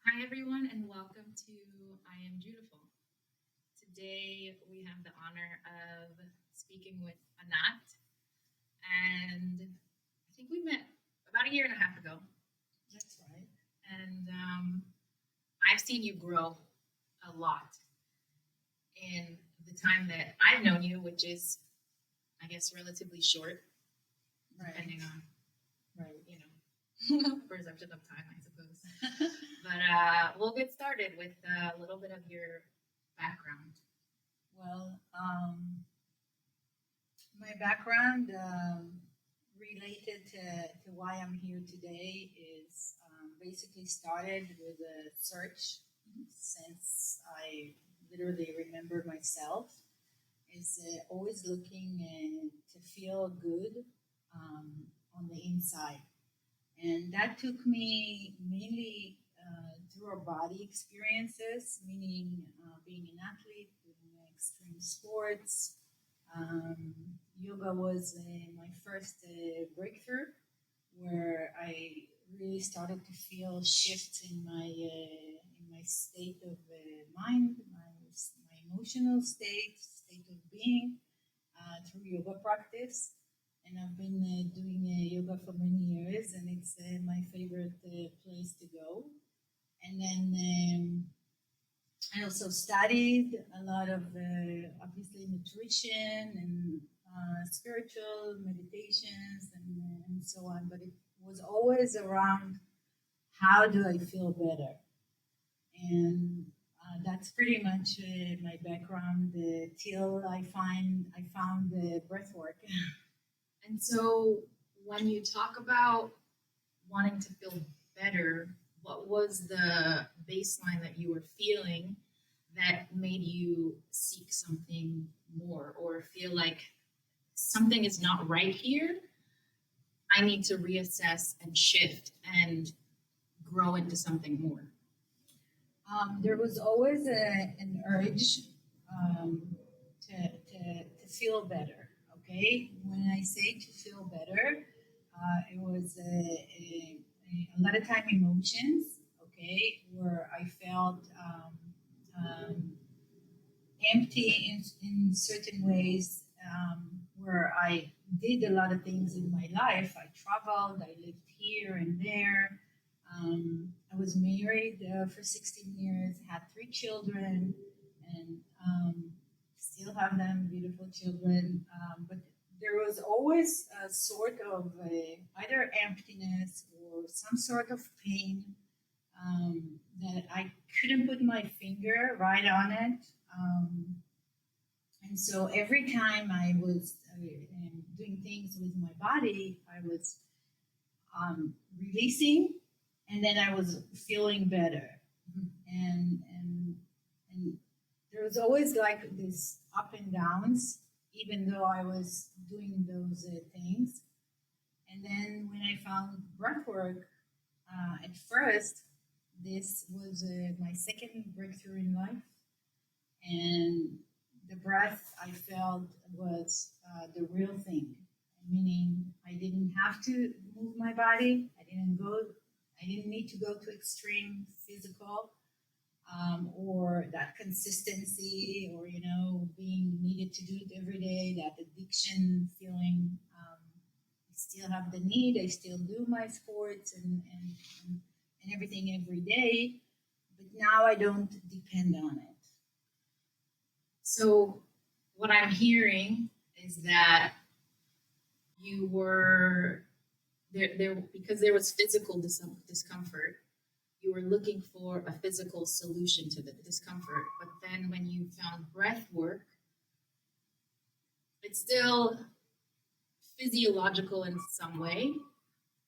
Hi, everyone, and welcome to I Am Beautiful. Today, we have the honor of speaking with Anat, and I think we met about a year and a half ago. That's right. And I've seen you grow a lot in the time that I've known you, which is, I guess, relatively short, depending on, Right. perception of time, I suppose. But we'll get started with a little bit of your background. Well, my background related to why I'm here today is basically started with a search since I literally remember myself. Is always looking to feel good on the inside. And that took me mainly through our body experiences, meaning being an athlete, doing extreme sports. Um, Yoga was my first breakthrough where I really started to feel shifts in my state of mind, my emotional state of being through yoga practice. And I've been doing yoga for many years, and it's my favorite place to go. And then I also studied a lot of obviously nutrition and spiritual meditations and so on. But it was always around how do I feel better, and that's pretty much my background till I found the breath work. And so, when you talk about wanting to feel better, what was the baseline that you were feeling that made you seek something more or feel like something is not right here? I need to reassess and shift and grow into something more. There was always an urge um, to feel better. Okay, when I say to feel better, it was a lot of time emotions. Okay, where I felt empty in certain ways, where I did a lot of things in my life. I traveled, I lived here and there. I was married for 16 years, had three children, and still have them, beautiful children. But there was always a sort of either emptiness or some sort of pain that I couldn't put my finger right on it. And so every time I was doing things with my body, I was releasing, and then I was feeling better. And there was always like this up and downs, even though I was doing those things. And then when I found breathwork, at first, this was my second breakthrough in life, and the breath I felt was the real thing. Meaning, I didn't have to move my body. I didn't need to go to extreme physical or that consistency, or being needed to do it every day. That addiction feeling. I still have the need. I still do my sports and everything every day, but now I don't depend on it. So, what I'm hearing is that you were there because there was physical discomfort. You were looking for a physical solution to the discomfort, but then when you found breath work, it's still physiological in some way,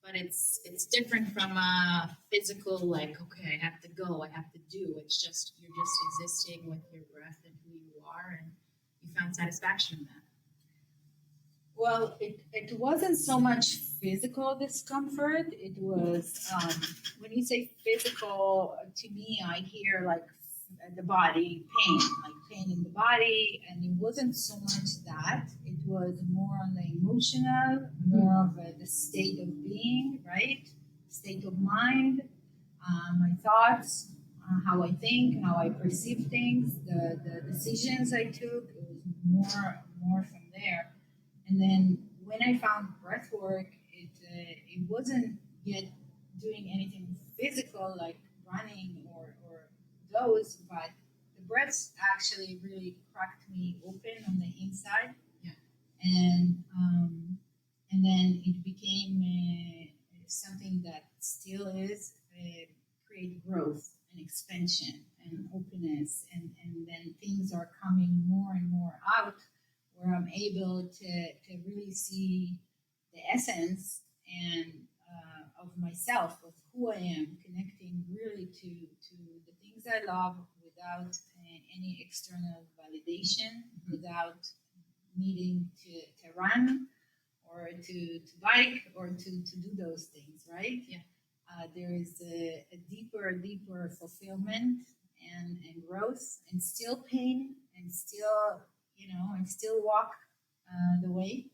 but it's different from a physical, like, okay, I have to go, I have to do. It's just you're just existing with your breath and who you are, and you found satisfaction in that. Well, it wasn't so much physical discomfort. It was, when you say physical, to me, I hear like the body pain, like pain in the body. And it wasn't so much that. It was more on the emotional, more of the state of being, right? State of mind. my thoughts, how I think, how I perceive things, the decisions I took. It was more from there. And then when I found breath work, it wasn't yet doing anything physical like running or those, but the breaths actually really cracked me open on the inside. Yeah. And then it became something that still is create growth and expansion and openness, and then things are coming more and more out where I'm able to really see the essence and of myself, of who I am, connecting really to the things I love without any external validation, without needing to run or to bike or to do those things, right? Yeah. There is a deeper fulfillment and growth, and still pain, and still, and still walk the way,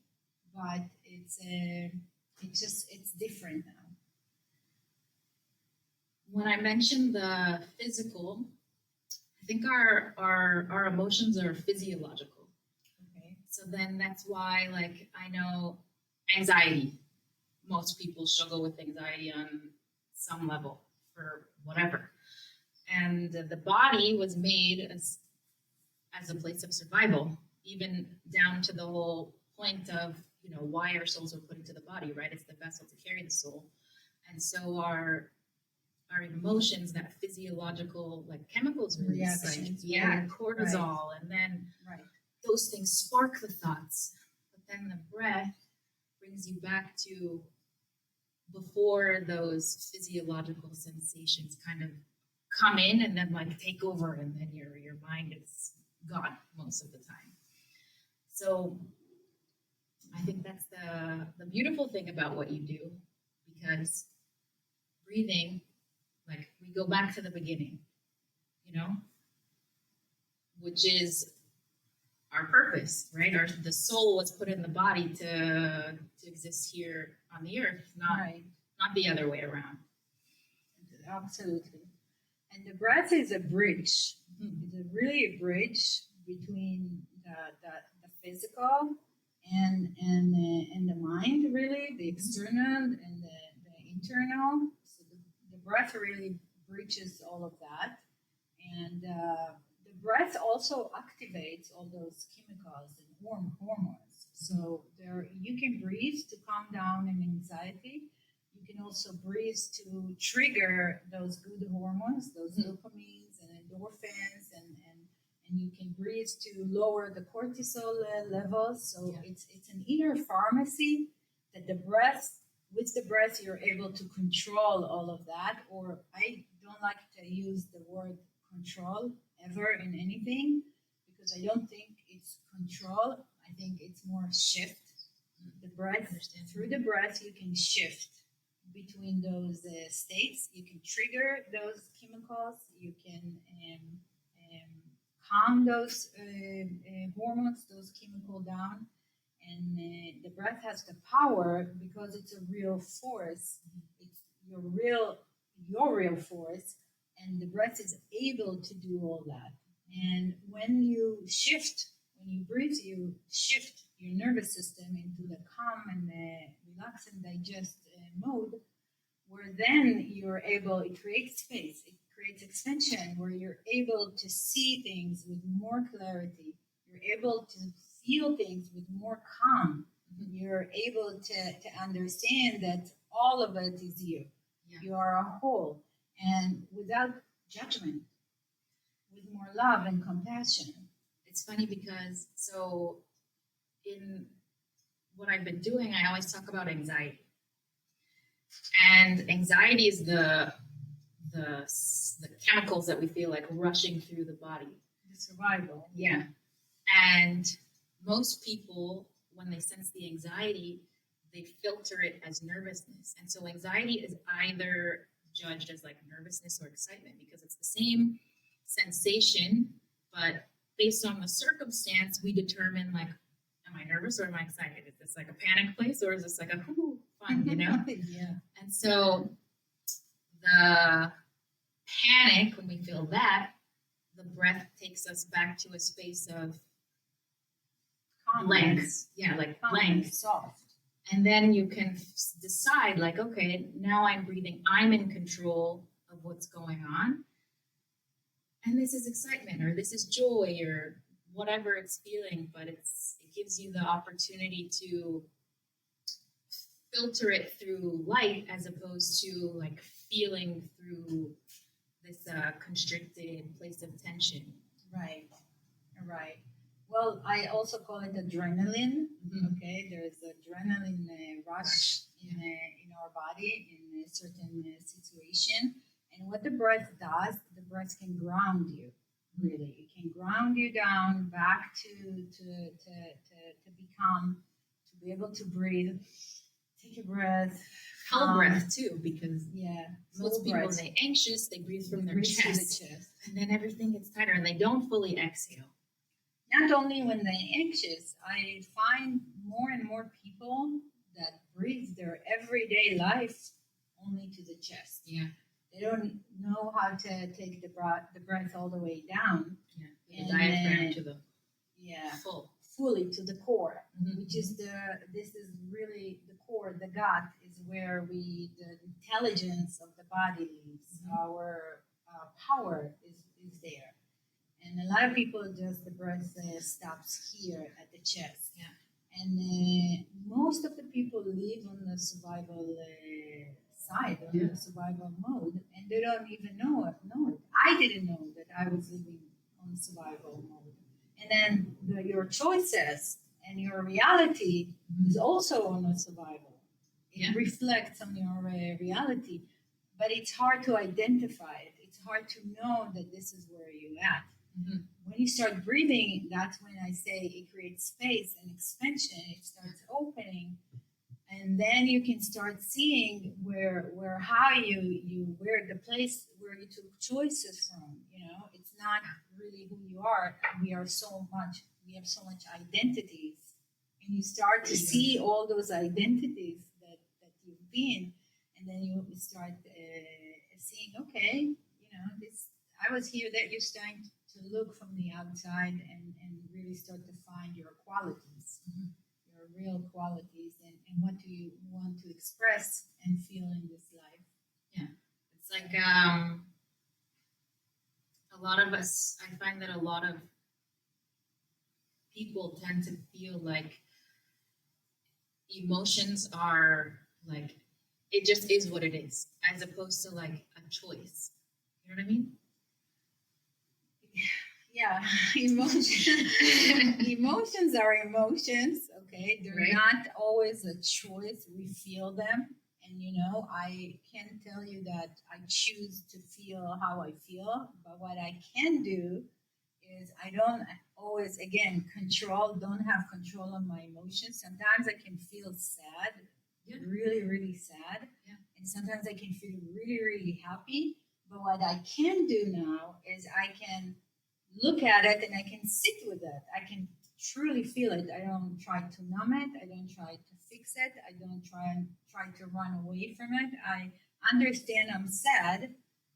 but it's different now. When I mentioned the physical, I think our emotions are physiological. Okay. So then that's why, like, I know anxiety. Most people struggle with anxiety on some level for whatever. And the body was made as a place of survival, even down to the whole point of, why our souls are put into the body, right? It's the vessel to carry the soul. And so our emotions, that physiological, like, chemicals release, Reactions, like, right, cortisol, and then Right. those things spark the thoughts. But then the breath brings you back to before those physiological sensations kind of come in and then, like, take over, and then your mind is gone most of the time. So I think that's the beautiful thing about what you do, because breathing, like, we go back to the beginning, which is our purpose, right? The soul was put in the body to exist here on the earth, not Right. not the other way around. Absolutely. And the breath is a bridge. Mhm. It's really a bridge between the physical and the mind, really, the external and the internal. So the breath really bridges all of that. And the breath also activates all those chemicals and hormones. So you can breathe to calm down an anxiety. You can also breathe to trigger those good hormones, those dopamines and endorphins, and you can breathe to lower the cortisol levels. So Yeah. it's an inner pharmacy that with the breath, you're able to control all of that. Or I don't like to use the word control ever in anything, because I don't think it's control. I think it's more shift. The breath, through the breath, you can shift between those states. You can trigger those chemicals. You can calm those hormones, those chemicals down. And the breath has the power, because it's a real force. It's your real force, and the breath is able to do all that. And when you breathe, you shift your nervous system into the calm and relax and digest mode, where then it creates space, it creates expansion, where you're able to see things with more clarity, you're able to feel things with more calm, you're able to understand that all of it is you. Yeah. You are a whole, and without judgment, with more love and compassion. It's funny because in what I've been doing, I always talk about anxiety. And anxiety is the chemicals that we feel like rushing through the body. The survival. Yeah. And most people, when they sense the anxiety, they filter it as nervousness. And so anxiety is either judged as, like, nervousness or excitement, because it's the same sensation, but based on the circumstance, we determine, like, am I nervous or am I excited? Is this like a panic place, or is this like a fun, Yeah. And so the panic, when we feel that, the breath takes us back to a space of blank. Yeah, like blank. Soft. And then you can decide, like, okay, now I'm breathing. I'm in control of what's going on. And this is excitement, or this is joy, or whatever it's feeling. But it gives you the opportunity to filter it through light, as opposed to like feeling through this constricted place of tension. Right. Right. Well, I also call it adrenaline. Okay, there's adrenaline rush in our body in a certain situation, and what the breath does, the breath can ground you. Really, it can ground you down back to become, to be able to breathe. Take a breath. Full breath too, because most people, breath. when they're anxious, they breathe from their Breathe through the chest, chest. and then everything gets tighter, and they don't fully exhale. Not only when they're anxious, I find more and more people that breathe their everyday life only to the chest. Yeah. They don't know how to take the breath all the way down. Yeah. The diaphragm to the fully to the core, mm-hmm. which is this is really the core. The gut is where the intelligence of the body lives. Mm-hmm. Our power is there. And a lot of people just, the breath stops here at the chest. Yeah. And most of the people live on the survival side, on the survival mode, and they don't even know it. I didn't know that I was living on survival mode. And then your choices and your reality is also on a survival. It reflects on your reality, but it's hard to identify it. It's hard to know that this is where you're at. Mm-hmm. When you start breathing, that's when I say it creates space and expansion. It starts opening, and then you can start seeing where the place where you took choices from. It's not really who you are. We have so much identities, and you start to see all those identities that you've been, and then you start seeing, okay, this. I was here, that you're starting to look from the outside and really start to find your qualities, your real qualities, and what do you want to express and feel in this life. Yeah. It's like a lot of us, I find that a lot of people tend to feel like emotions are like, it just is what it is, as opposed to like a choice. You know what I mean? Yeah, emotions are emotions. Okay, they're not always a choice. We feel them, and I can tell you that I choose to feel how I feel. But what I can do is I don't always, again, don't have control of my emotions. Sometimes I can feel sad, really, really sad, and sometimes I can feel really, really happy. But what I can do now is I can look at it and I can sit with it. I can truly feel it. I don't try to numb it. I don't try to fix it. I don't try to run away from it. I understand I'm sad,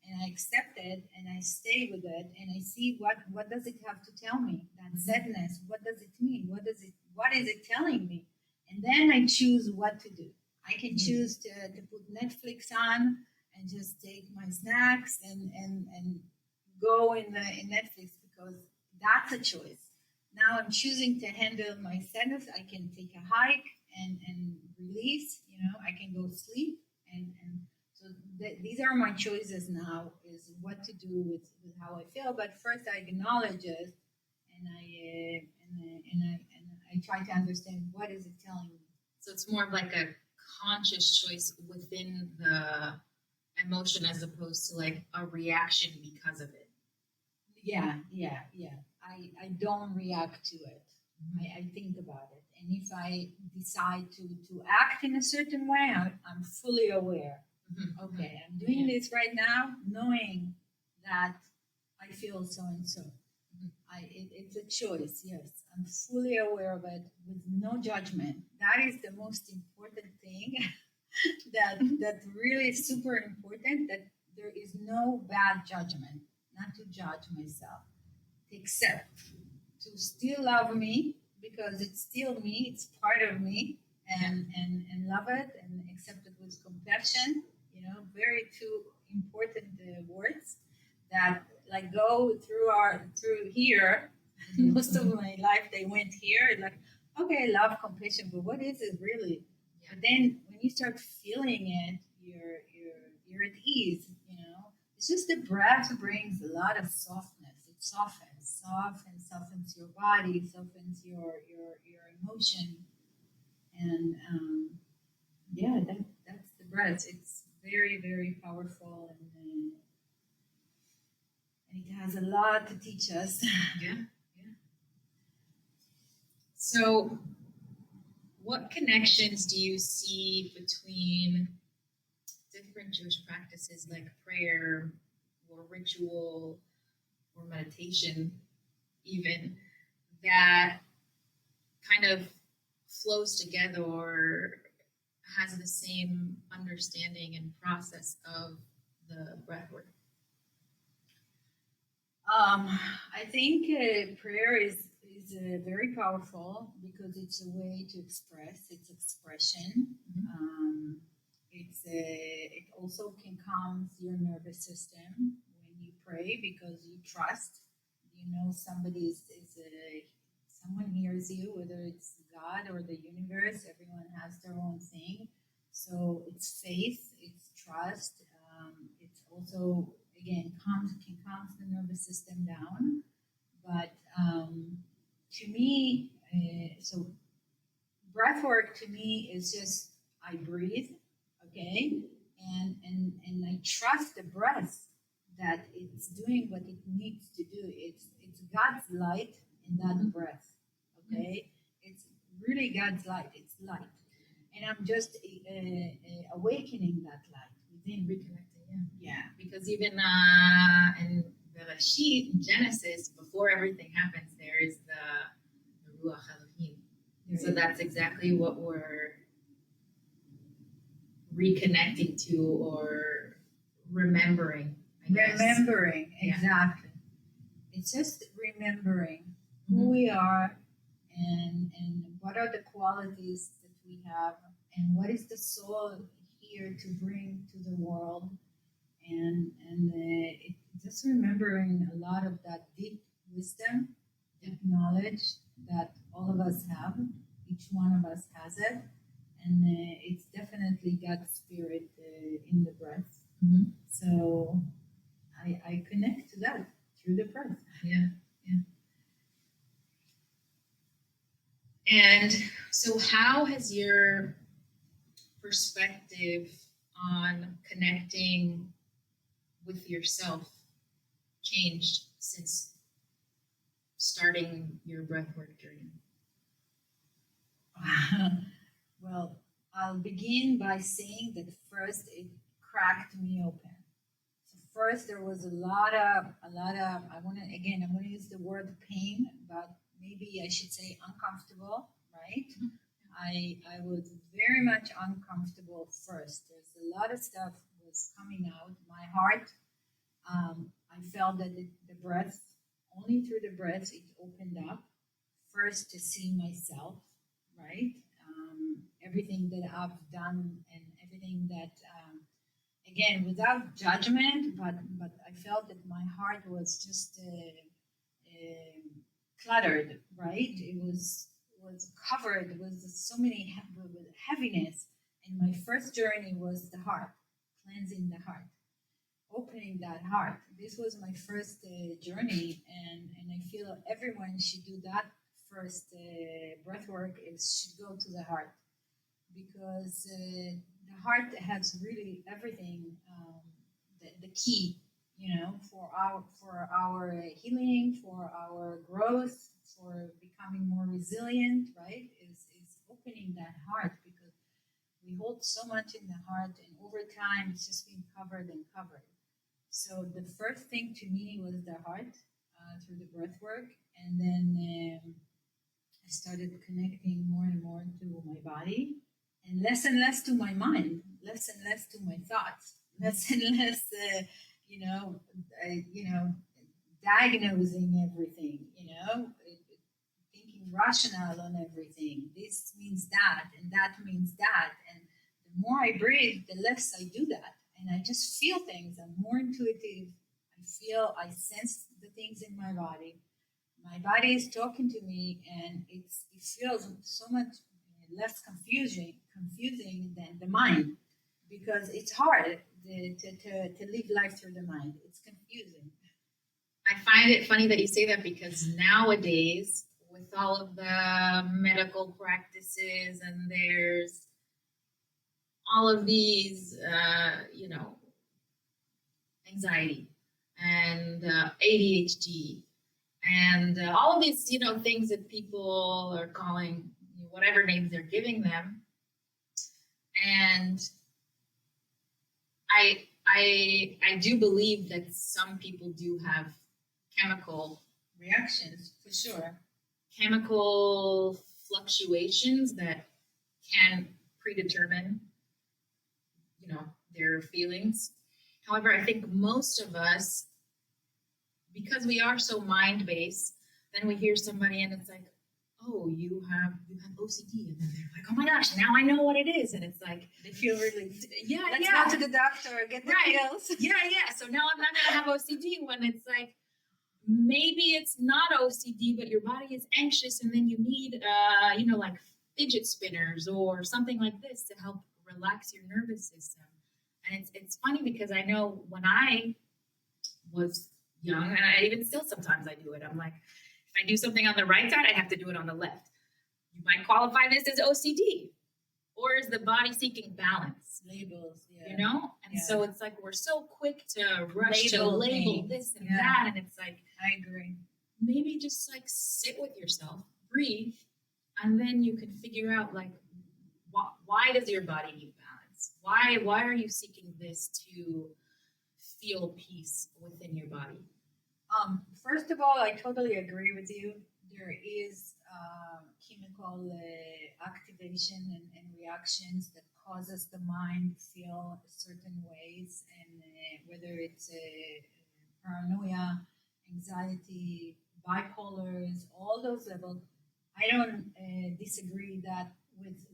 and I accept it, and I stay with it, and I see what does it have to tell me. That sadness, what does it mean? What is it telling me? And then I choose what to do. I can choose to put Netflix on and just take my snacks and go in Netflix, because that's a choice. Now I'm choosing to handle my sadness. I can take a hike and release. I can go sleep, and so these are my choices now. Is what to do with how I feel. But first, I acknowledge it, and I try to understand what is it telling me. So it's more of like a conscious choice within the emotion, as opposed to like a reaction because of it. Yeah. I don't react to it. I think about it. And if I decide to act in a certain way, I'm fully aware. Okay, I'm doing this right now, knowing that I feel so and so. It's a choice, yes. I'm fully aware of it with no judgment. That is the most important thing that really is super important, that there is no bad judgment, not to judge myself, to accept, to still love me because it's still me, it's part of me, and love it and accept it with compassion. Very two important words that like go through here. Most of my life they went here like, okay, love, compassion, but what is it really? But then when you start feeling it, you're at ease. It's just the breath brings a lot of softness. It softens your body, softens your emotion, and yeah, that's the breath. It's very very powerful, and it has a lot to teach us. Yeah, yeah. So, what connections do you see between different Jewish practices like prayer or ritual or meditation, even that kind of flows together or has the same understanding and process of the breath work? I think prayer is very powerful because it's a way to express. It's expression. It also can calm your nervous system when you pray because you trust. Someone hears you, whether it's God or the universe. Everyone has their own thing. So it's faith, it's trust. It's also again can calm the nervous system down. But to me, so breath work to me is just I breathe, okay, and I trust the breath that it's doing what it needs to do. It's God's light in that breath, okay. It's really God's light. It's light, and I'm just awakening that light within, Reconnecting, yeah. Because even in Bereshit, in Genesis, before everything happens, there is the Ruach Elohim. So that's exactly what we're reconnecting to or remembering. I guess. Remembering, Yeah. exactly. It's just remembering who we are and what are the qualities that we have and what is the soul here to bring to the world, and just remembering a lot of that deep wisdom, deep knowledge that all of us have. Each one of us has it, and it's definitely God's spirit in the breath. So I connect to that through the breath. Yeah, yeah. And so, how has your perspective on connecting with yourself changed since starting your breathwork journey? Well, I'll begin by saying that first it cracked me open. So first there was a lot of I'm gonna use the word pain, but maybe I should say uncomfortable, right? I was very much uncomfortable first. There's a lot of stuff was coming out. My heart, I felt that the breath, only through the breath, it opened up first to see myself, right? Everything that I've done and everything that, again, without judgment, but I felt that my heart was just cluttered, right? It was covered with so many with heaviness. And my first journey was the heart, cleansing the heart, opening that heart. This was my first journey, and I feel everyone should do that first breath work. It should go to the heart because the heart has really everything, the key, for our healing, for our growth, for becoming more resilient, right? Is opening that heart because we hold so much in the heart, and over time it's just been covered and covered. So the first thing to me was the heart through the breath work, and then I started connecting more and more to my body, and less to my mind, less and less to my thoughts. less and less, you know, diagnosing everything, thinking rational on everything. This means that, and that means that. And the more I breathe, the less I do that. And I just feel things. I'm more intuitive. I sense the things in my body. My body is talking to me, and it feels so much less confusing than the mind, because it's hard to live life through the mind. It's confusing. I find it funny that you say that because nowadays, with all of the medical practices, and there's all of these, anxiety and ADHD and all of these, things that people are calling whatever names they're giving them. And I do believe that some people do have chemical Reactions, for sure. chemical fluctuations that can predetermine, their feelings. However, I think most of us, because we are so mind based, then we hear somebody and it's like, oh, you have OCD, and then they're like, oh my gosh, now I know what it is, and it's like They feel relieved. yeah, Let's yeah, go to the doctor, get the Right. pills. yeah. So now I'm not gonna have OCD when it's like maybe it's not OCD, but your body is anxious, and then you need, like fidget spinners or something like this to help relax your nervous system. And it's funny because I know when I was young, and I even still sometimes I do it. I'm like, if I do something on the right side, I have to do it on the left. You might qualify this as OCD, or is the body seeking balance? Labels, yeah. And so it's like we're so quick to rush to Label label things. this and Yeah. that, and it's like I agree. maybe just like sit with yourself, breathe, and then you can figure out like why does your body need balance? Why are you seeking this to feel peace within your body? First of all, I totally agree with you. There is chemical activation and reactions that causes the mind to feel certain ways, and whether it's paranoia, anxiety, bipolars, all those levels. I don't disagree that with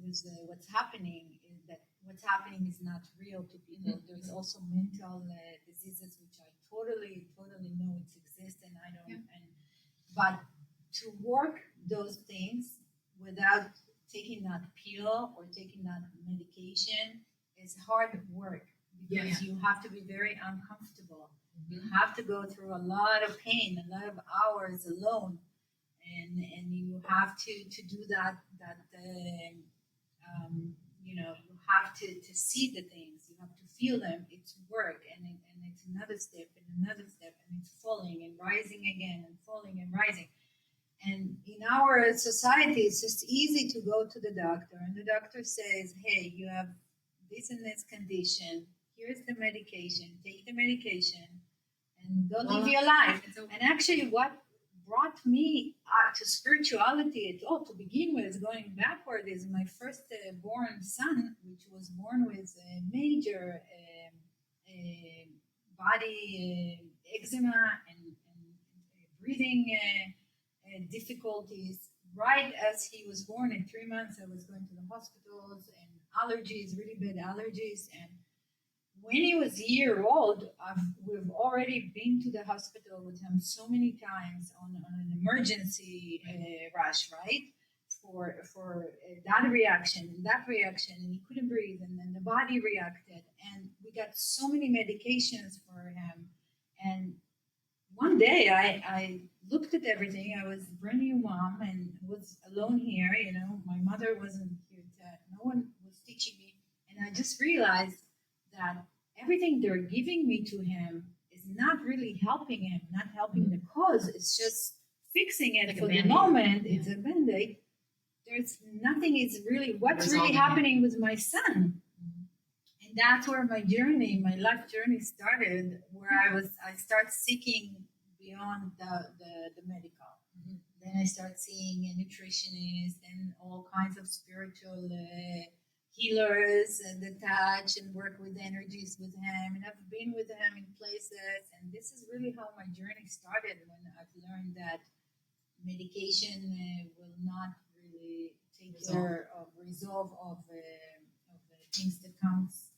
what's happening is that what's happening is not real to people. There's also mental diseases which I totally know it exists, and I don't. Yeah. But to work those things without taking that pill or taking that medication is hard work, because you have to be very uncomfortable. You have to go through a lot of pain, a lot of hours alone, and you have to do that. You have to see the things. You have to feel them. It's work, and it's another step and another step, and it's falling and rising again and falling and rising. And in our society, it's just easy to go to the doctor, and the doctor says, "Hey, you have this and this condition. Here's the medication. Take the medication, and go live your life." And actually, what brought me to spirituality at all, to begin with, going backward, is my first born son, which was born with a major body eczema and breathing difficulties. Right as he was born, in 3 months, I was going to the hospitals, and allergies, really bad allergies. And when he was a year old, we've already been to the hospital with him so many times on an emergency rush, right? For that reaction, and he couldn't breathe, and then the body reacted, and we got so many medications for him. And one day I looked at everything. I was a brand new mom and was alone here. My mother wasn't here. No one was teaching me, and I just realized that everything they're giving me to him is not really helping him, not helping the cause. It's just fixing it Like for a the Band-Aid. moment. Yeah. It's a band-aid. There's nothing is really what's Resolving really it. happening with my son. And that's where my life journey started, where I start seeking beyond the medical. Then I start seeing a nutritionist and all kinds of spiritual healers and the touch and work with the energies with him. And I've been with him in places. And this is really how my journey started when I've learned that medication will not really take care of resolve of things that comes,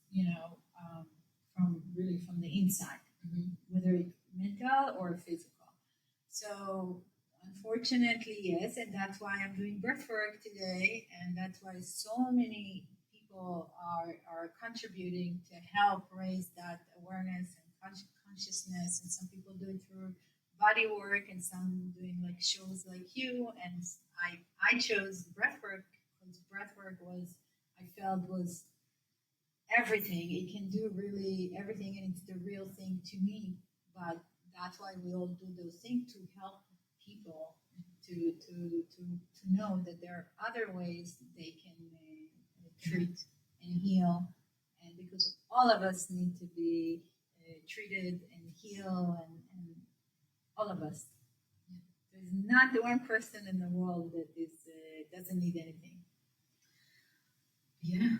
from the inside, whether it's mental or physical. So unfortunately, yes, and that's why I'm doing breathwork today, and that's why so many people are contributing to help raise that awareness and consciousness, and some people do it through body work, and some doing like shows like you. And I chose breathwork because breathwork was I felt was everything. It can do really everything, and it's the real thing to me. But that's why we all do those things to help people to know that there are other ways that they can treat and heal, and because all of us need to be treated and heal, and all of us. There's not one person in the world that is doesn't need anything. Yeah,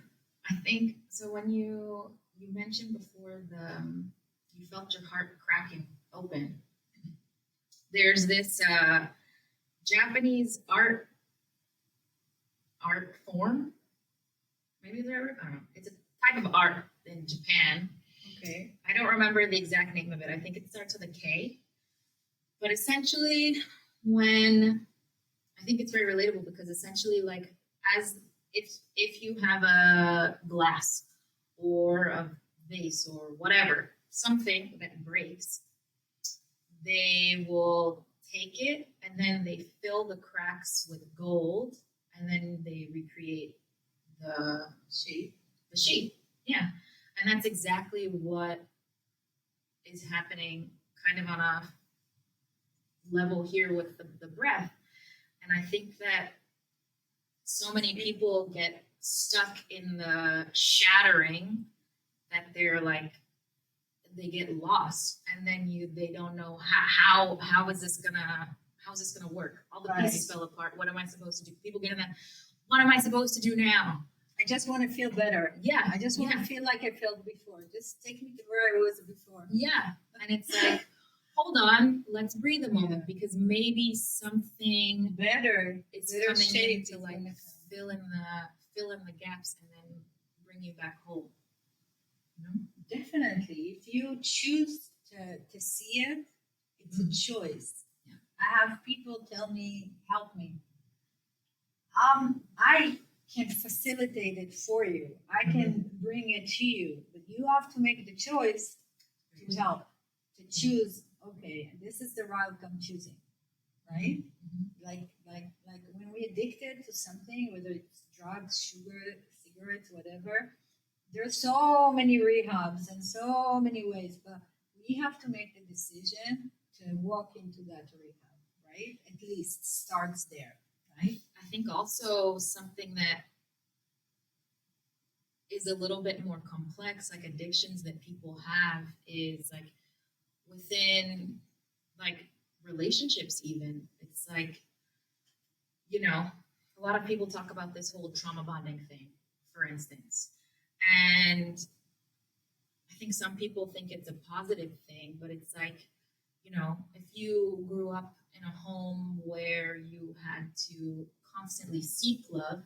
I think so. When you mentioned before you felt your heart cracking open. There's this Japanese art form. Maybe there. I don't know. It's a type of art in Japan. Okay. I don't remember the exact name of it. I think it starts with a K. But essentially, when I think it's very relatable because essentially, like as if you have a glass or a vase or whatever, something that breaks, they will take it and then they fill the cracks with gold and then they recreate the shape. The shape, yeah. And that's exactly what is happening kind of on a level here with the breath. And I think that so many people get stuck in the shattering that they're like, they get lost, and then they don't know how is this gonna work? All the pieces fell apart. What am I supposed to do? People get in that. What am I supposed to do now? I just want to feel better. Yeah, I just want to feel like I felt before. Just take me to where I was before. Yeah, and it's like, hold on, let's breathe a moment because maybe something better is coming in to like fill in the gaps and then bring you back home. Definitely. If you choose to see it, it's a choice. Yeah. I have people tell me, help me. I can facilitate it for you. I can bring it to you, but you have to make the choice to help, to choose. Okay, this is the route I'm choosing, right? Like when we're addicted to something, whether it's drugs, sugar, cigarettes, whatever. There's so many rehabs and so many ways, but we have to make the decision to walk into that rehab, right? At least starts there, right? I think also something that is a little bit more complex, like addictions that people have, is like within like relationships even. It's like, a lot of people talk about this whole trauma bonding thing, for instance. And I think some people think it's a positive thing, but it's like, if you grew up in a home where you had to constantly seek love,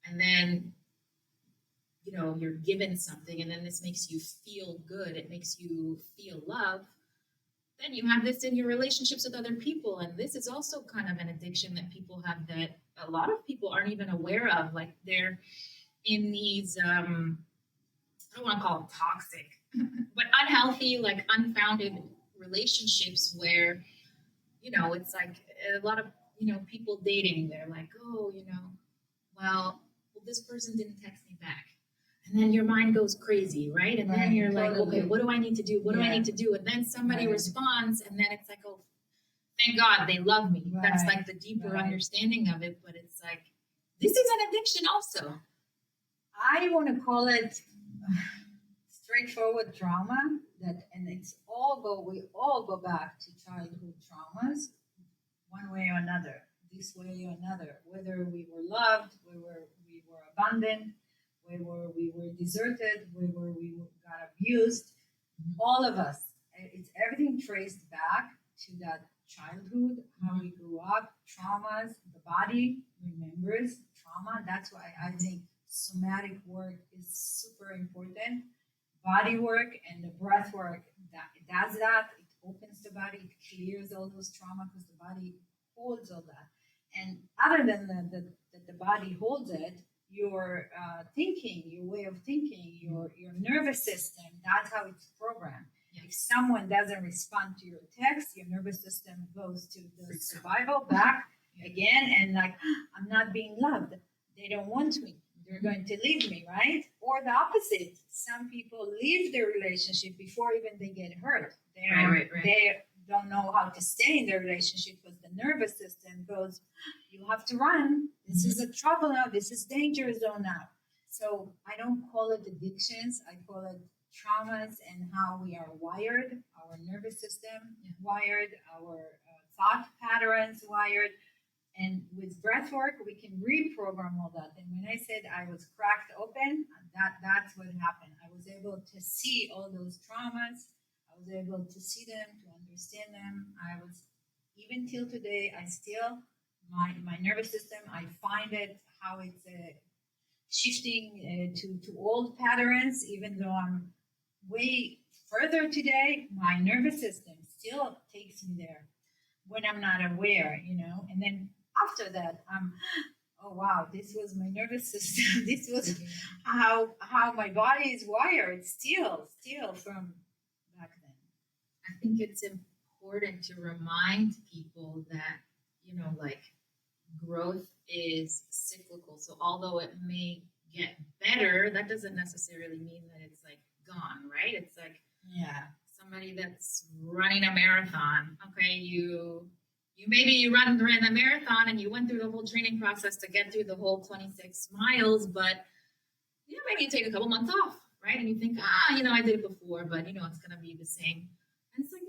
and then, you're given something, and then this makes you feel good, it makes you feel love, then you have this in your relationships with other people. And this is also kind of an addiction that people have that a lot of people aren't even aware of. Like they're in these I don't want to call them toxic, but unhealthy, like unfounded relationships where, it's like a lot of, people dating, they're like, oh, well, this person didn't text me back. And then your mind goes crazy, right? And then you're like, okay, what do I need to do? What do I need to do? And then somebody responds, and then it's like, oh, thank God they love me. That's like the deeper understanding of it. But it's like, this is an addiction also. I want to call it straightforward trauma. And we all go back to childhood traumas, one way or another, this way or another. Whether we were loved, we were abandoned, where we were deserted, where we got abused. All of us. It's everything traced back to that childhood, how we grew up, traumas. The body remembers trauma. That's why I think somatic work is super important. Body work and the breath work that it does that. It opens the body, it clears all those trauma because the body holds all that. And other than that the body holds it, your thinking, your way of thinking, your nervous system, that's how it's programmed. Yeah. If someone doesn't respond to your text, your nervous system goes to the survival back again, and like, I'm not being loved. They don't want me. They're going to leave me, right? Or the opposite. Some people leave their relationship before even they get hurt. They don't know how to stay in their relationship because the nervous system goes, you have to run. This is a trouble now. This is danger zone now. So I don't call it addictions. I call it traumas and how we are wired, our nervous system wired, our thought patterns wired. And with breath work, we can reprogram all that. And when I said I was cracked open, that's what happened. I was able to see all those traumas. I was able to see them, to understand them. I was, even till today, I still, my nervous system, I find it, how it's shifting to old patterns, even though I'm way further today, my nervous system still takes me there when I'm not aware, and then after that, oh wow, this was my nervous system. This was how my body is wired still from back then. I think it's important to remind people that, like, growth is cyclical. So although it may get better, that doesn't necessarily mean that it's like gone, right? It's like somebody that's running a marathon. Okay, you maybe you ran the marathon and you went through the whole training process to get through the whole 26 miles, but maybe you take a couple months off, right? And you think, I did it before, but it's gonna be the same. And it's like,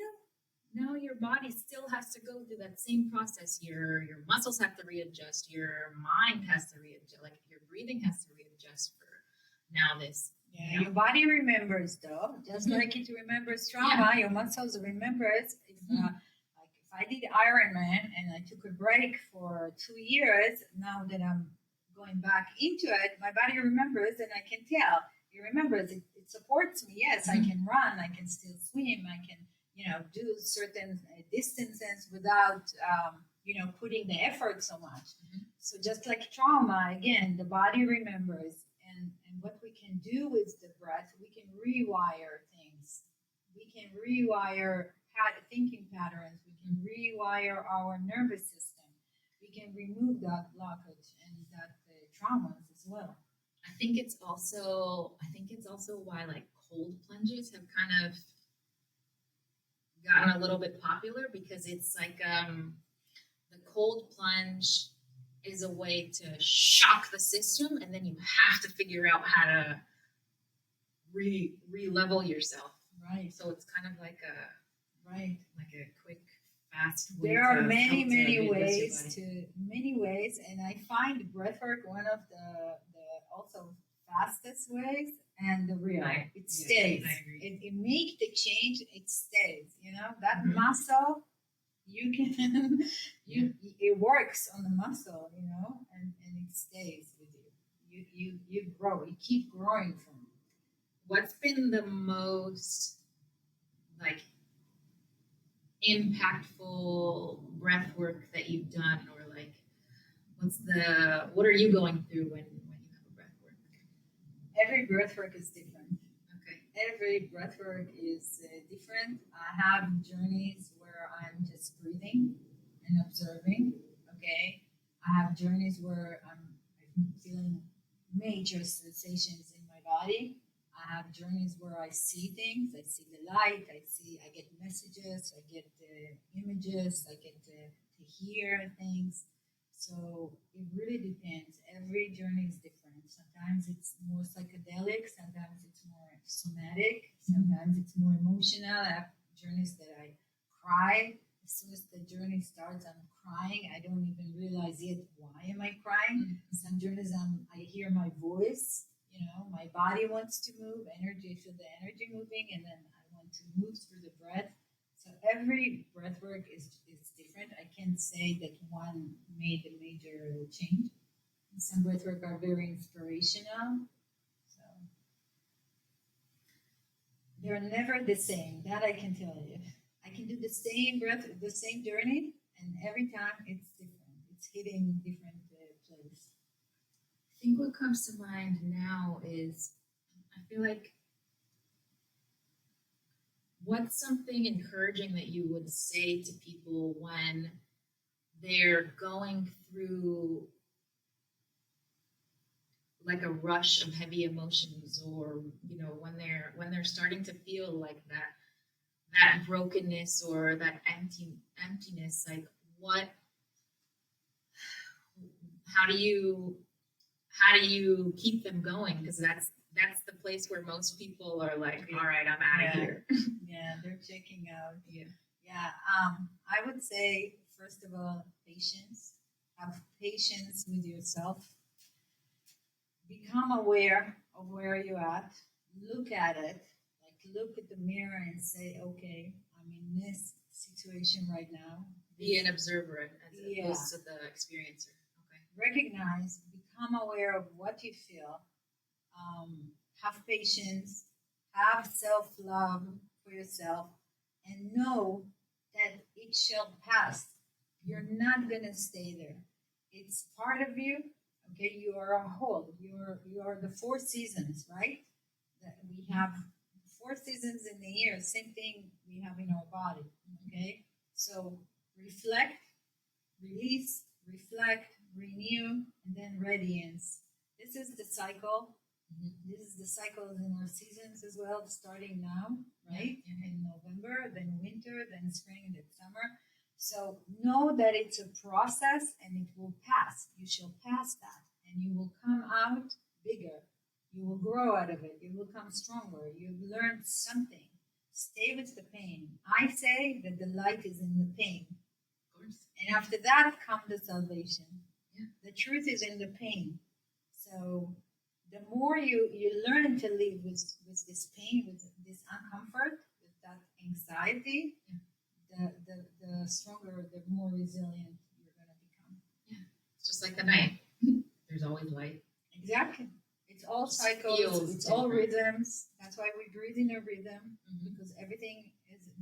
no, your body still has to go through that same process. Your muscles have to readjust, your mind has to readjust, like your breathing has to readjust for now this. Yeah, your body remembers though, just like it remembers trauma. Your muscles remembers. Like if I did Ironman and I took a break for 2 years, now that I'm going back into it, my body remembers, and I can tell. It remembers. It supports me. Yes, I can run. I can still swim. I can do certain distances without putting the effort so much. So just like trauma, again, the body remembers. And what we can do with the breath, we can rewire things. We can rewire thinking patterns. We can rewire our nervous system. We can remove that blockage and that traumas as well. I think it's also why like cold plunges have kind of gotten a little bit popular, because it's like the cold plunge is a way to shock the system, and then you have to figure out how to re-level yourself. Right. So it's kind of like a quick, fast way. There are many ways, and I find breathwork one of the also fastest ways and the real. Right. It stays. I agree. It makes the change. It stays. That muscle. You can, it works on the muscle, and it stays with you. You grow. You keep growing from it. What's been the most like impactful breath work that you've done, or like what are you going through when you have a breath work? Every breath work is different. Okay. Every breath work is different. I have journeys where I'm just breathing and observing. Okay. I have journeys where I'm feeling major sensations in my body. I have journeys where I see things. I see the light. I get messages. I get images. I get to hear things. So it really depends. Every journey is different. Sometimes it's more psychedelic. Sometimes it's more somatic. Sometimes it's more emotional. I have journeys that I cry. As soon as the journey starts, I'm crying. I don't even realize yet why am I crying. Some journeys I hear my voice. My body wants to move, energy, I feel the energy moving, and then I want to move through the breath. So every breath work is different. I can't say that one made a major change. Some breath work are very inspirational. So they're never the same. That I can tell you. I can do the same breath, the same journey, and every time it's different. It's hitting different place. I think what comes to mind now is I feel like what's something encouraging that you would say to people when they're going through like a rush of heavy emotions, or when they're starting to feel like that brokenness or that emptiness, like what how do you keep them going, because that's the place where most people are like, all right, I'm out of here. Yeah, they're checking out. Yeah. Yeah. I would say, first of all, patience. Have patience with yourself. Become aware of where you're at. Look at it. Like, look at the mirror and say, okay, I'm in this situation right now. Be an observer as Yeah. opposed to the experiencer. Okay. Recognize, become aware of what you feel. Have patience. Have self love for yourself. And know that it shall pass. You're not going to stay there. It's part of you. Okay, you are a whole. You are the four seasons, right? That we have four seasons in the year. Same thing we have in our body. Okay, so reflect, release, reflect, renew, and then radiance. This is the cycle. This is the cycle in our seasons as well, starting now, right? Yeah. In November, then winter, then spring, and then summer. So know that it's a process and it will pass. You shall pass that and you will come out bigger. You will grow out of it. You will come stronger. You've learned something. Stay with the pain. I say that the light is in the pain. Of course. And after that comes the salvation. Yeah. The truth is in the pain. So the more you learn to live with this pain, with this uncomfort, with that anxiety, the stronger, the more resilient you're going to become. Yeah. It's just like the night. There's always light. Exactly. It's all cycles. It's all rhythms. That's why we breathe in a rhythm, because everything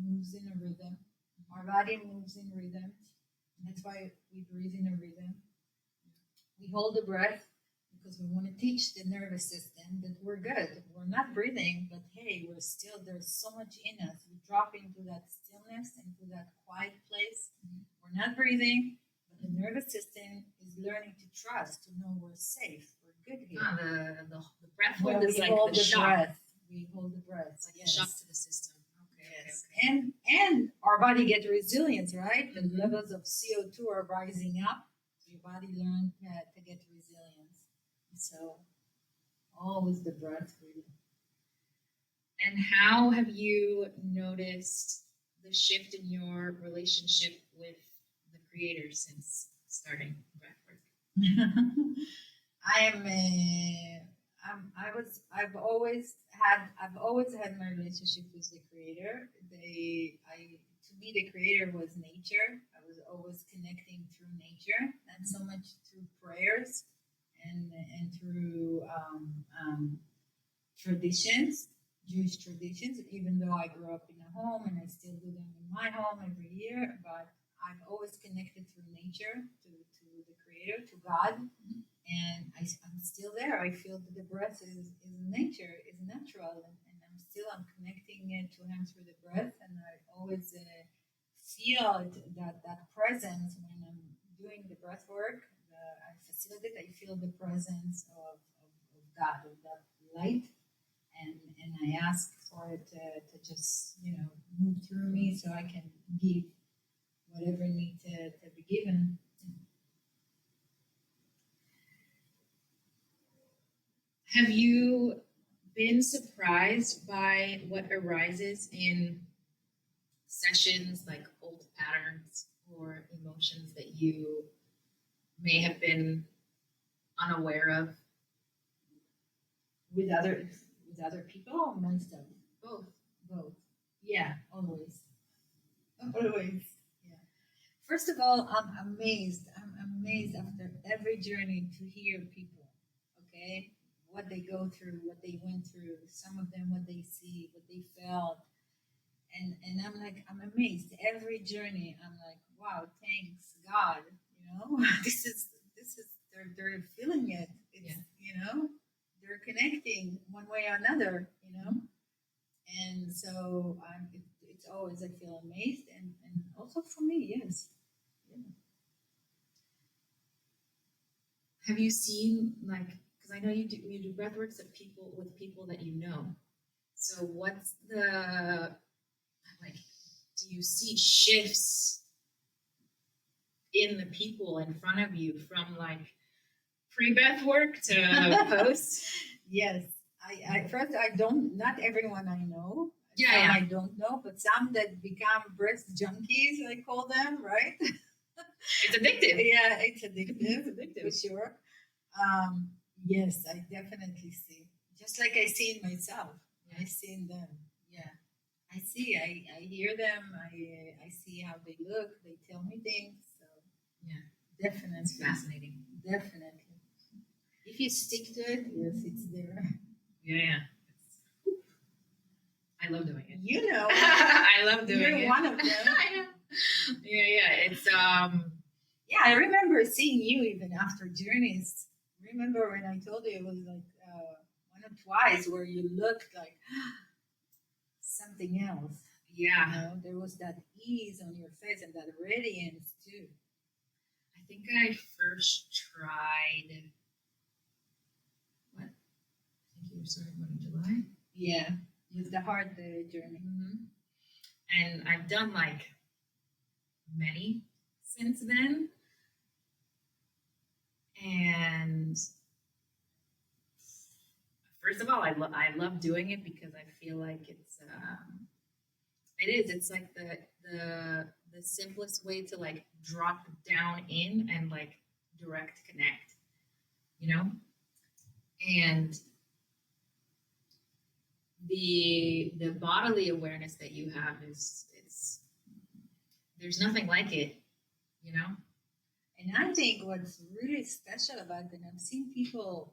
moves in a rhythm. Our body moves in rhythm. And that's why we breathe in a rhythm. We hold the breath because we want to teach the nervous system that we're good. We're not breathing, but hey, there's so much in us. We drop into that stillness, into that quiet place. We're not breathing, but the nervous system is learning to trust, to know we're safe, we're good here. The breath hold is like the shock. Breath. We hold the breath. It's like a shock to the system. Okay. Yes. Okay. And our body gets resilience, right? The levels of CO2 are rising up. So your body learns to get resilience. So always the breath, really. And how have you noticed the shift in your relationship with the creator since starting breathwork? I've always had my relationship with the creator. To me, the creator was nature. I was always connecting through nature, and so much through prayers and through traditions, Jewish traditions. Even though I grew up in a home, and I still do them in my home every year, but I've always connected through nature to the creator, to God. And I'm still there. I feel that the breath is nature, is natural, and I'm connecting it to him through the breath, and I always feel that presence when I'm doing the breath work. I facilitate. I feel the presence of God, of that light, and I ask for it to just move through me so I can give whatever needs to be given. Have you been surprised by what arises in sessions, like old patterns or emotions that you may have been unaware of? with other people or amongst them? Both. Both. Yeah, always. Always. Yeah. First of all, I'm amazed. I'm amazed after every journey to hear people, okay, what they go through, what they went through, some of them what they see, what they felt. And I'm like, I'm amazed. Every journey, I'm like, wow, thanks God. This is they're feeling it. It's Yeah. they're connecting one way or another. And so it's always I feel amazed, and also for me, yes. Yeah. Have you seen like, because I know you do breathworks of people with people that you know. So what's the like? Do you see shifts in the people in front of you from like pre-breath work to post? Yes, I first I don't not everyone I know. Yeah, Some yeah. I don't know, but some that become breast junkies, I call them, right? It's addictive. Yeah, it's addictive, It's addictive. for sure. Yes, I definitely see. Just like I see in myself, I see in them. Yeah, I see. I hear them. I see how they look. They tell me things. So Yeah, definitely, it's fascinating. definitely. If you stick to it, yes, it's there. Yeah. I love doing it. I love doing you're it. one of them. I know. Yeah. It's Yeah, I remember seeing you even after journeys. Remember when I told you it was like one or twice where you looked like something else. yeah. There was that ease on your face and that radiance too. I think I first tried what? I think you were starting what in July? Yeah, with the hard journey. And I've done like many since then. And first of all, I love doing it because I feel like it's like the simplest way to like drop down in and like direct connect, you know? And the bodily awareness that you have is it's there's nothing like it, you know? And I think what's really special about it, and I've seen people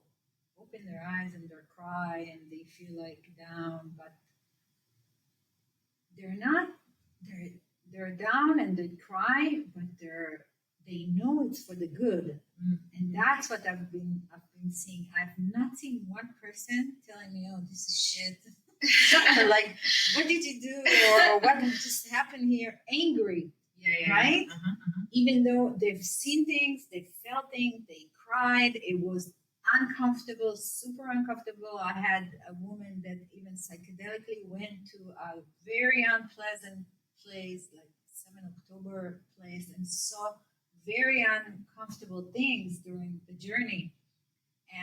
open their eyes and they cry and they feel like down, but they're not. They're down and they cry, but they know it's for the good, and that's what I've been seeing. I've not seen one person telling me, "Oh, this is shit." Like, what did you do, or what just happened here? Angry, Yeah. right? Even though they've seen things, they felt things, they cried. It was uncomfortable, super uncomfortable. I had a woman that even psychedelically went to a very unpleasant place, like 7 October place, and saw very uncomfortable things during the journey.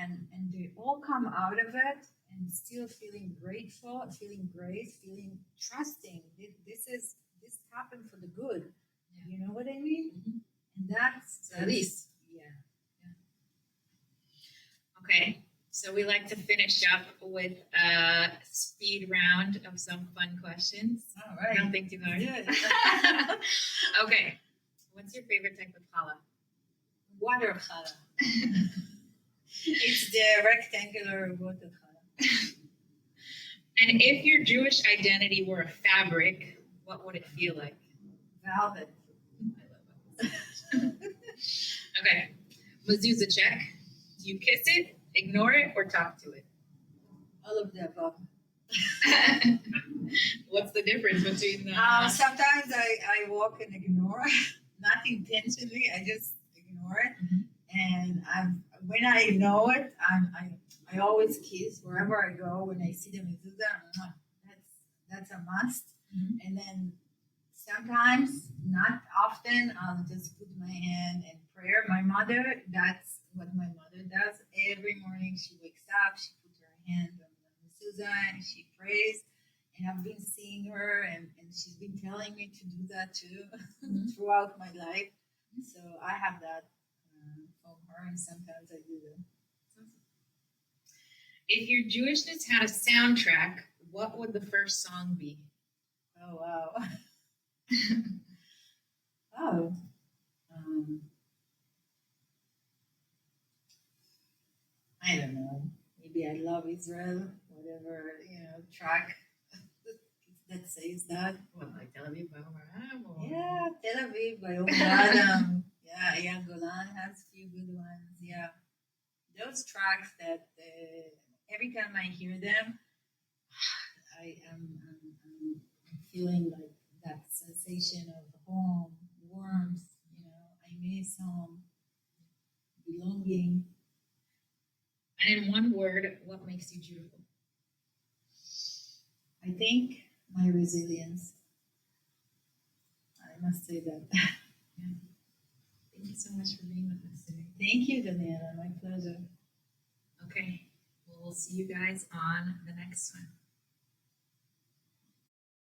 And they all come out of it and still feeling grateful, feeling grace, feeling trusting. This happened for the good. Yeah. You know what I mean? And that's At least. Yeah. Okay. So we like to finish up with a speed round of some fun questions. All right. Don't think too hard. Good. Okay. What's your favorite type of challah? Water challah. It's the rectangular water challah. And if your Jewish identity were a fabric, what would it feel like? Velvet. I love it. Okay. Mezuzah check. Do you kiss it, ignore it, or talk to it? All of the above. What's the difference between the... Sometimes I walk and ignore, not intentionally. I just ignore it. And when I know it, I always kiss wherever I go. When I see the mezuzah, that's a must. And then sometimes, not often, I'll just put my hand in prayer. My mother, that's what my mother does. Every morning she wakes up, she puts her hand on the mezuzah and she prays. And I've been seeing her, and she's been telling me to do that too throughout my life. So I have that from her, and sometimes I do that. If your Jewishness had a soundtrack, what would the first song be? Oh wow. Oh. Um, I don't know. Maybe I love Israel, whatever, track that says that. What, like Tel Aviv by Omar Am, or Yeah, Tel Aviv by Omer Adam. Yeah, Eyal Golan has a few good ones. Yeah, those tracks that every time I hear them, I'm feeling like that sensation of home, warmth. I miss home, belonging. And in one word, what makes you beautiful? I think my resilience. I must say that. Yeah. Thank you so much for being with us today. Thank you, Daniela. My pleasure. Okay. Well, we'll see you guys on the next one.